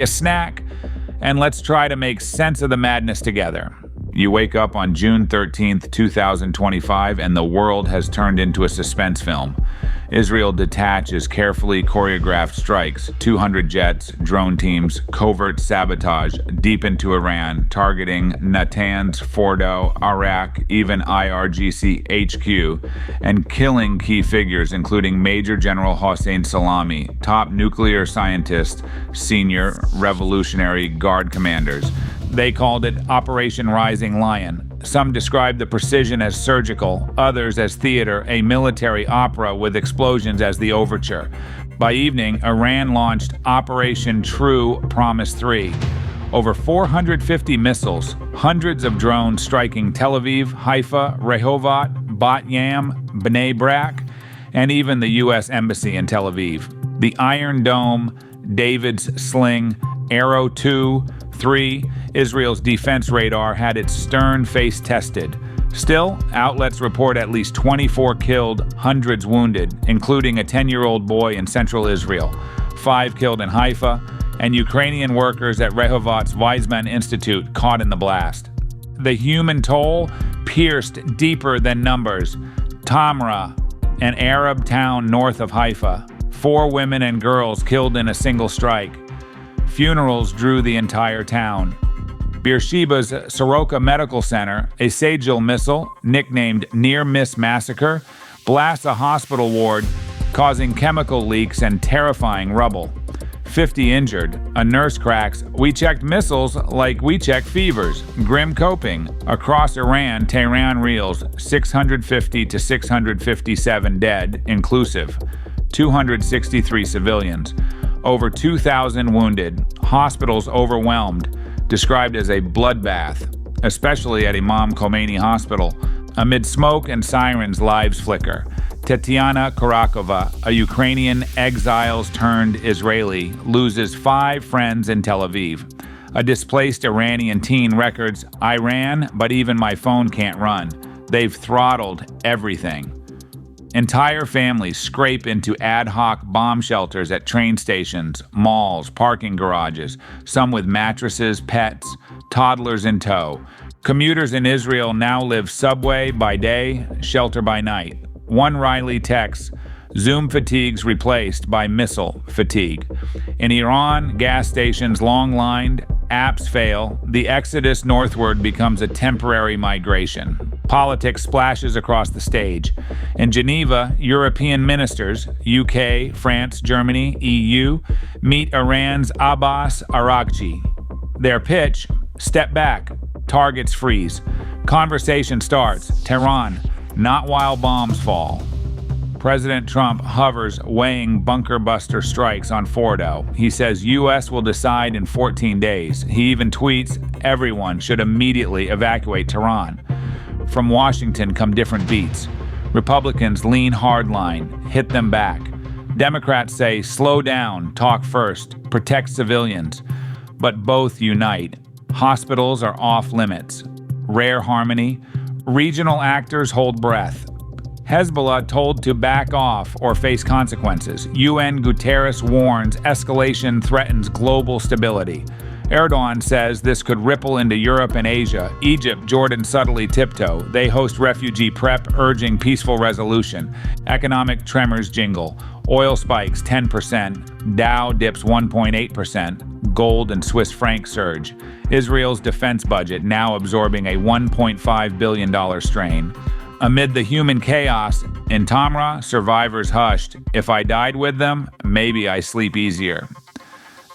a snack, and let's try to make sense of the madness together. You wake up on June 13th, 2025, and the world has turned into a suspense film. Israel detaches carefully choreographed strikes, 200 jets, drone teams, covert sabotage deep into Iran, targeting Natanz, Fordo, Iraq, even IRGC HQ, and killing key figures including Major General Hossein Salami, top nuclear scientist, senior Revolutionary Guard commanders. They called it Operation Rising Lion. Some described the precision as surgical, others as theater, a military opera with explosions as the overture. By evening, Iran launched Operation True Promise 3. Over 450 missiles, hundreds of drones striking Tel Aviv, Haifa, Rehovot, Bat Yam, Bnei Brak, and even the U.S. Embassy in Tel Aviv. The Iron Dome, David's Sling, Arrow 2, 3, Israel's defense radar had its stern face tested. Still, outlets report at least 24 killed, hundreds wounded, including a 10-year-old boy in central Israel, 5 killed in Haifa, and Ukrainian workers at Rehovot's Weizmann Institute caught in the blast. The human toll pierced deeper than numbers. Tamra, an Arab town north of Haifa, 4 women and girls killed in a single strike. Funerals drew the entire town. Beersheba's Soroka Medical Center, a Sagil missile, nicknamed Near Miss Massacre, blasts a hospital ward, causing chemical leaks and terrifying rubble. 50 injured. A nurse cracks, "We checked missiles like we check fevers." Grim coping. Across Iran, Tehran reels 650 to 657 dead, inclusive. 263 civilians. Over 2,000 wounded. Hospitals overwhelmed. Described as a bloodbath, especially at Imam Khomeini Hospital. Amid smoke and sirens, lives flicker. Tetiana Karakova, a Ukrainian exiles-turned-Israeli, loses 5 friends in Tel Aviv. A displaced Iranian teen records, "I ran, but even my phone can't run. They've throttled everything." Entire families scrape into ad hoc bomb shelters at train stations, malls, parking garages, some with mattresses, pets, toddlers in tow. Commuters in Israel now live subway by day, shelter by night. One Riley texts, "Zoom fatigue's replaced by missile fatigue." In Iran, gas stations long-lined, apps fail, the exodus northward becomes a temporary migration. Politics splashes across the stage. In Geneva, European ministers, UK, France, Germany, EU, meet Iran's Abbas Araghchi. Their pitch, step back, targets freeze. Conversation starts, Tehran, not while bombs fall. President Trump hovers, weighing bunker buster strikes on Fordo. He says U.S. will decide in 14 days. He even tweets, everyone should immediately evacuate Tehran. From Washington come different beats. Republicans lean hardline, hit them back. Democrats say, slow down, talk first, protect civilians. But both unite. Hospitals are off limits. Rare harmony. Regional actors hold breath. Hezbollah told to back off or face consequences. UN Guterres warns escalation threatens global stability. Erdogan says this could ripple into Europe and Asia. Egypt, Jordan subtly tiptoe. They host refugee prep, urging peaceful resolution. Economic tremors jingle. Oil spikes 10%. Dow dips 1.8%. Gold and Swiss franc surge. Israel's defense budget now absorbing a $1.5 billion strain. Amid the human chaos, in Tamra, survivors hushed. If I died with them, maybe I sleep easier.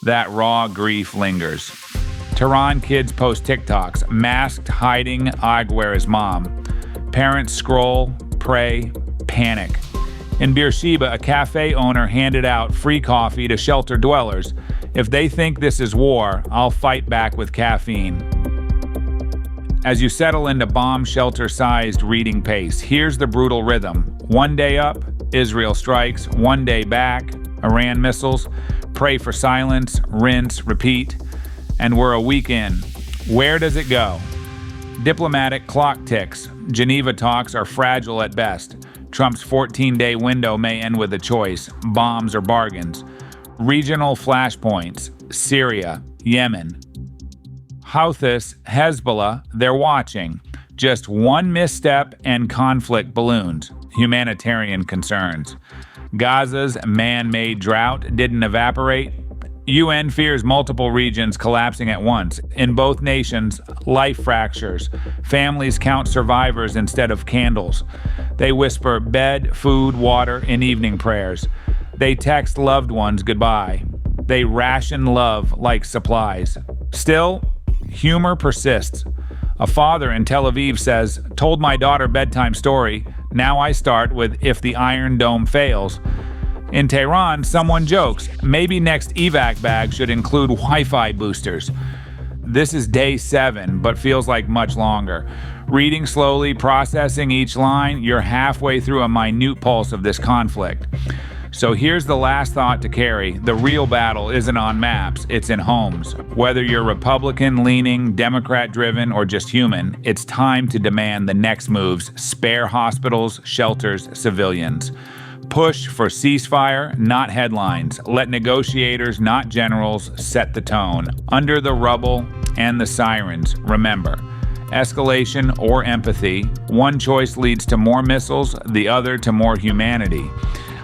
That raw grief lingers. Tehran kids post TikToks, masked, hiding, where is mom? Parents scroll, pray, panic. In Beersheba, a cafe owner handed out free coffee to shelter dwellers. If they think this is war, I'll fight back with caffeine. As you settle into bomb shelter-sized reading pace, here's the brutal rhythm. One day up, Israel strikes. One day back, Iran missiles. Pray for silence, rinse, repeat. And we're a week in. Where does it go? Diplomatic clock ticks. Geneva talks are fragile at best. Trump's 14-day window may end with a choice, bombs or bargains. Regional flashpoints. Syria, Yemen. Houthis, Hezbollah, they're watching. Just one misstep and conflict balloons. Humanitarian concerns. Gaza's man-made drought didn't evaporate. UN fears multiple regions collapsing at once. In both nations, life fractures. Families count survivors instead of candles. They whisper bed, food, water in evening prayers. They text loved ones goodbye. They ration love like supplies. Still, humor persists. A father in Tel Aviv says, "Told my daughter bedtime story. Now I start with if the Iron Dome fails." In Tehran, someone jokes, maybe next evac bag should include Wi-Fi boosters. This is day 7, but feels like much longer. Reading slowly, processing each line, you're halfway through a minute pulse of this conflict. So here's the last thought to carry. The real battle isn't on maps, it's in homes. Whether you're Republican-leaning, Democrat-driven, or just human, it's time to demand the next moves. Spare hospitals, shelters, civilians. Push for ceasefire, not headlines. Let negotiators, not generals, set the tone. Under the rubble and the sirens, remember, escalation or empathy. One choice leads to more missiles, the other to more humanity.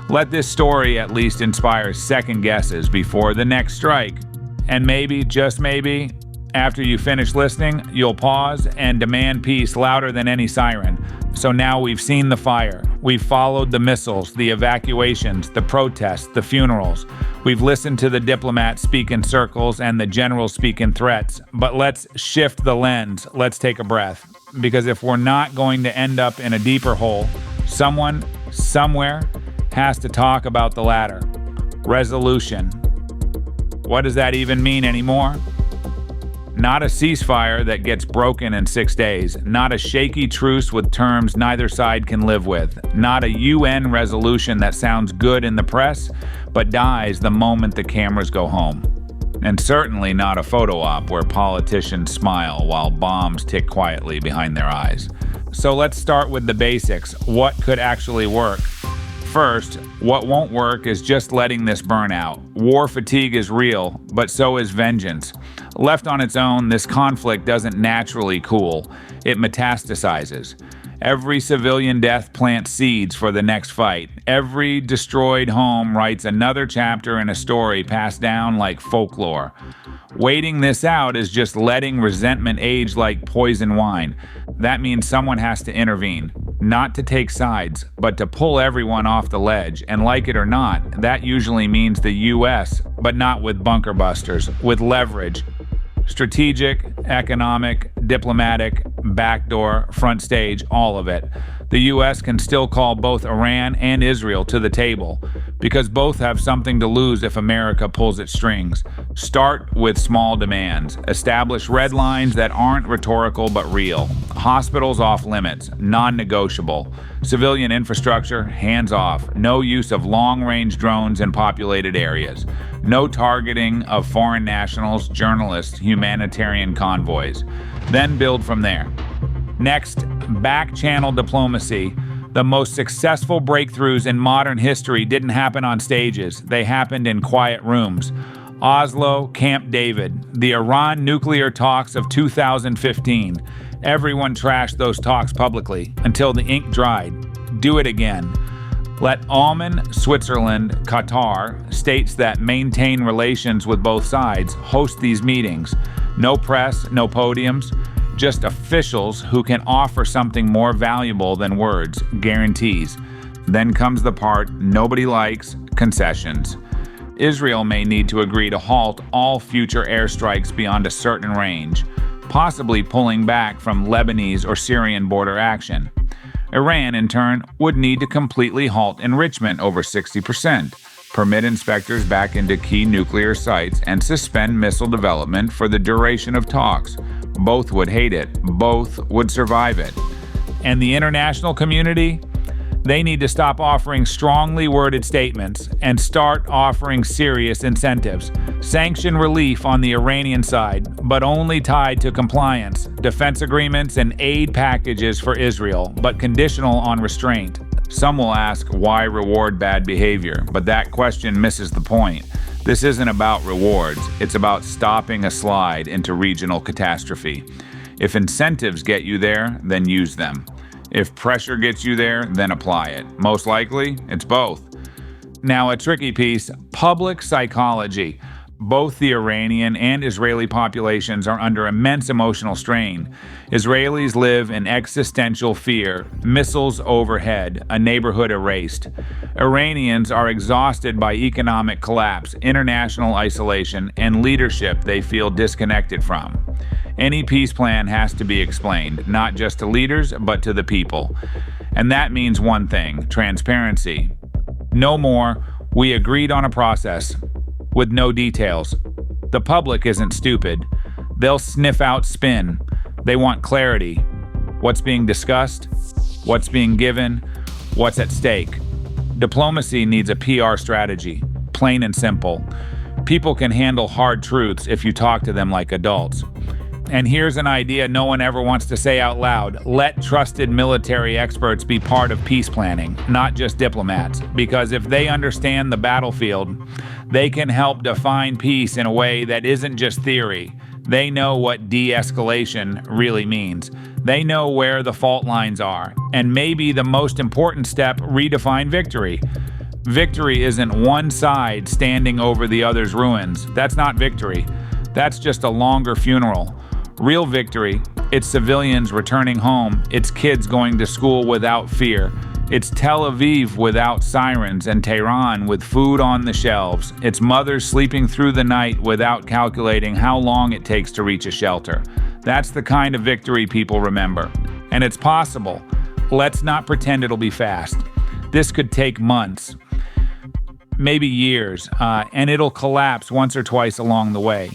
Let this story at least inspire second guesses before the next strike. And maybe, just maybe, after you finish listening, you'll pause and demand peace louder than any siren. So now we've seen the fire. We've followed the missiles, the evacuations, the protests, the funerals. We've listened to the diplomats speak in circles and the generals speak in threats. But let's shift the lens. Let's take a breath. Because if we're not going to end up in a deeper hole, someone, somewhere, has to talk about the latter. Resolution. What does that even mean anymore? Not a ceasefire that gets broken in 6 days. Not a shaky truce with terms neither side can live with. Not a UN resolution that sounds good in the press, but dies the moment the cameras go home. And certainly not a photo op where politicians smile while bombs tick quietly behind their eyes. So let's start with the basics. What could actually work? First, what won't work is just letting this burn out. War fatigue is real, but so is vengeance. Left on its own, this conflict doesn't naturally cool. It metastasizes. Every civilian death plants seeds for the next fight. Every destroyed home writes another chapter in a story passed down like folklore. Waiting this out is just letting resentment age like poison wine. That means someone has to intervene. Not to take sides, but to pull everyone off the ledge. And like it or not, that usually means the US, but not with bunker busters, with leverage. Strategic, economic, diplomatic, backdoor, front stage, all of it. The US can still call both Iran and Israel to the table, because both have something to lose if America pulls its strings. Start with small demands. Establish red lines that aren't rhetorical but real. Hospitals off limits, non-negotiable. Civilian infrastructure, hands off. No use of long-range drones in populated areas. No targeting of foreign nationals, journalists, humanitarian convoys. Then build from there. Next, back-channel diplomacy. The most successful breakthroughs in modern history didn't happen on stages. They happened in quiet rooms. Oslo, Camp David, the Iran nuclear talks of 2015. Everyone trashed those talks publicly until the ink dried. Do it again. Let Alman, Switzerland, Qatar, states that maintain relations with both sides, host these meetings. No press, no podiums. Just officials who can offer something more valuable than words, guarantees. Then comes the part nobody likes, concessions. Israel may need to agree to halt all future airstrikes beyond a certain range, possibly pulling back from Lebanese or Syrian border action. Iran, in turn, would need to completely halt enrichment over 60%, permit inspectors back into key nuclear sites, and suspend missile development for the duration of talks. Both would hate it. Both would survive it. And the international community? They need to stop offering strongly worded statements and start offering serious incentives. Sanction relief on the Iranian side, but only tied to compliance. Defense agreements and aid packages for Israel, but conditional on restraint. Some will ask, why reward bad behavior? But that question misses the point. This isn't about rewards, it's about stopping a slide into regional catastrophe. If incentives get you there, then use them. If pressure gets you there, then apply it. Most likely, it's both. Now, a tricky piece, public psychology. Both the Iranian and Israeli populations are under immense emotional strain. Israelis live in existential fear, missiles overhead, a neighborhood erased. Iranians are exhausted by economic collapse, international isolation, and leadership they feel disconnected from. Any peace plan has to be explained, not just to leaders, but to the people. And that means one thing, transparency. No more, we agreed on a process, with no details. The public isn't stupid. They'll sniff out spin. They want clarity. What's being discussed? What's being given? What's at stake? Diplomacy needs a PR strategy, plain and simple. People can handle hard truths if you talk to them like adults. And here's an idea no one ever wants to say out loud. Let trusted military experts be part of peace planning, not just diplomats. Because if they understand the battlefield, they can help define peace in a way that isn't just theory. They know what de-escalation really means. They know where the fault lines are. And maybe the most important step, redefine victory. Victory isn't one side standing over the other's ruins. That's not victory. That's just a longer funeral. Real victory, it's civilians returning home, it's kids going to school without fear, it's Tel Aviv without sirens and Tehran with food on the shelves, it's mothers sleeping through the night without calculating how long it takes to reach a shelter. That's the kind of victory people remember. And it's possible. Let's not pretend it'll be fast. This could take months, maybe years, and it'll collapse once or twice along the way.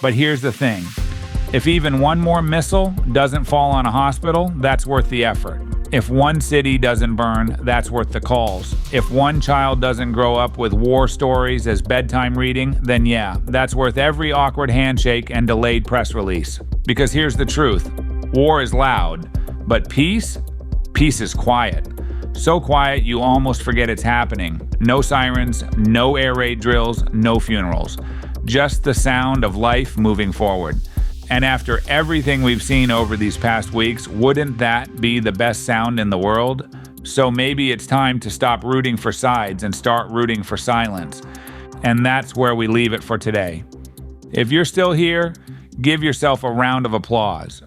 But here's the thing. If even one more missile doesn't fall on a hospital, that's worth the effort. If one city doesn't burn, that's worth the calls. If one child doesn't grow up with war stories as bedtime reading, then yeah, that's worth every awkward handshake and delayed press release. Because here's the truth. War is loud, but peace is quiet. So quiet you almost forget it's happening. No sirens, no air raid drills, no funerals. Just the sound of life moving forward. And after everything we've seen over these past weeks, wouldn't that be the best sound in the world? So maybe it's time to stop rooting for sides and start rooting for silence. And that's where we leave it for today. If you're still here, give yourself a round of applause.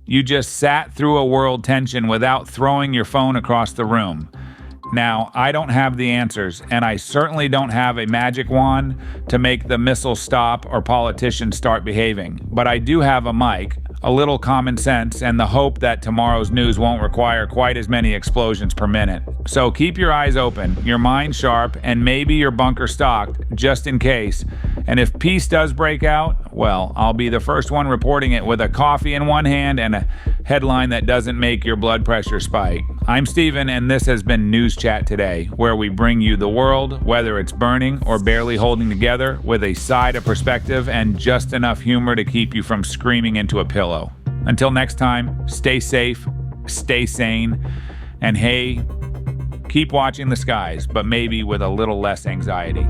You just sat through a world tension without throwing your phone across the room. Now, I don't have the answers, and I certainly don't have a magic wand to make the missiles stop or politicians start behaving. But I do have a mic, a little common sense, and the hope that tomorrow's news won't require quite as many explosions per minute. So keep your eyes open, your mind sharp, and maybe your bunker stocked, just in case. And if peace does break out, well, I'll be the first one reporting it with a coffee in one hand and a headline that doesn't make your blood pressure spike. I'm Steven, and this has been News Chat Today, where we bring you the world, whether it's burning or barely holding together, with a side of perspective and just enough humor to keep you from screaming into a pillow. Until next time, stay safe, stay sane, and hey, keep watching the skies, but maybe with a little less anxiety.